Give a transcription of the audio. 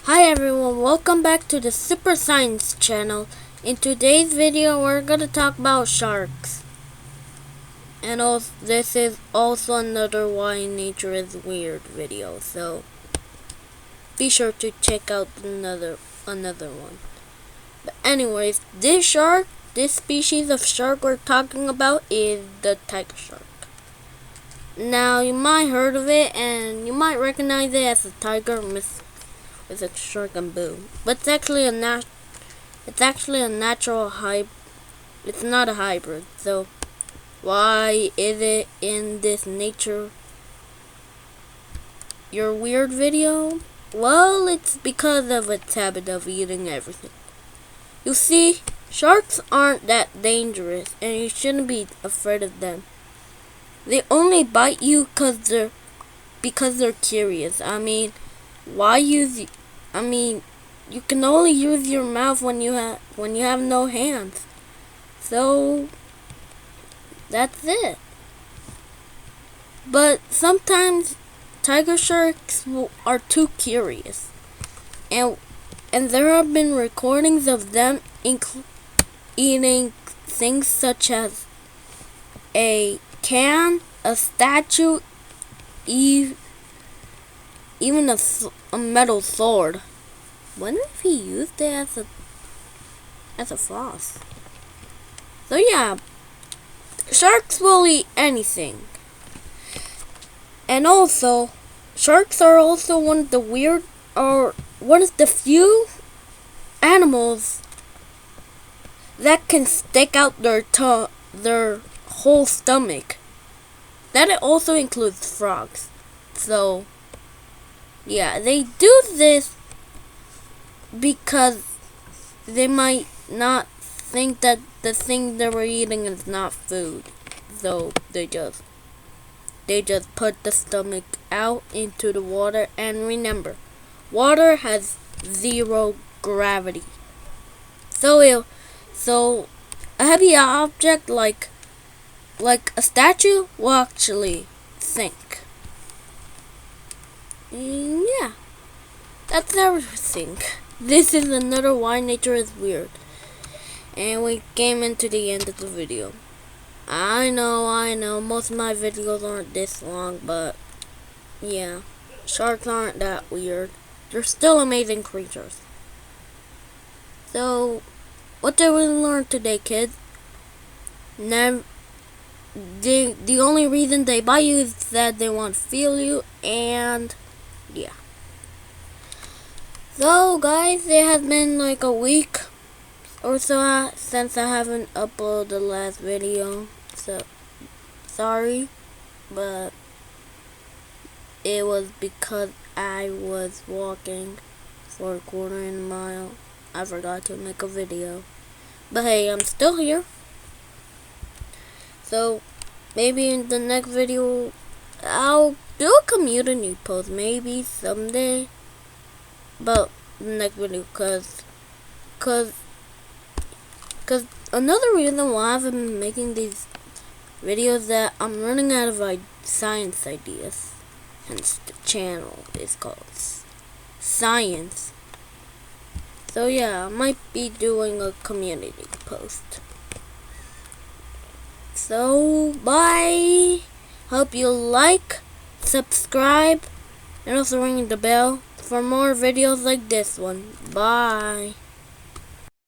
Hi everyone, welcome back to the Super Science channel. In today's video, we're gonna talk about sharks. And also, this is also another Why Nature is Weird video, so be sure to check out another one. But anyways, this species of shark we're talking about is the tiger shark. Now, you might heard of it, and you might recognize it as a tiger with a shark and boo. But it's actually a natural hybrid. It's not a hybrid. So why is it in this nature your weird video? Well, it's because of its habit of eating everything. You see, sharks aren't that dangerous, and you shouldn't be afraid of them. They only bite you because they're curious. You can only use your mouth when you have no hands. So that's it. But sometimes tiger sharks are too curious, and there have been recordings of them eating things such as a can, a statue, even a metal sword. Wonder if he used it as a floss. So yeah, sharks will eat anything. And also, sharks are also one of the few animals that can stick out their whole stomach. That it also includes frogs. So yeah, they do this because they might not think that the thing they were eating is not food. So they just put the stomach out into the water, and remember, water has zero gravity. So a heavy object like a statue will actually sink. Yeah, that's everything. This is another Why Nature is Weird. And we came into the end of the video. I know, most of my videos aren't this long, but yeah, sharks aren't that weird. They're still amazing creatures. So, what did we learn today, kids? The only reason they bite you is that they want to feel you, and yeah. So guys, it has been like a week or so since I haven't uploaded the last video. So sorry, but it was because I was walking for a quarter in a mile. I forgot to make a video. But hey, I'm still here. So maybe in the next video I'll do a community post, maybe someday. But the next video, cause another reason why I've been making these videos that I'm running out of science ideas. Hence the channel is called Science. So yeah, I might be doing a community post. So bye. Hope you like, subscribe, and also ring the bell for more videos like this one. Bye.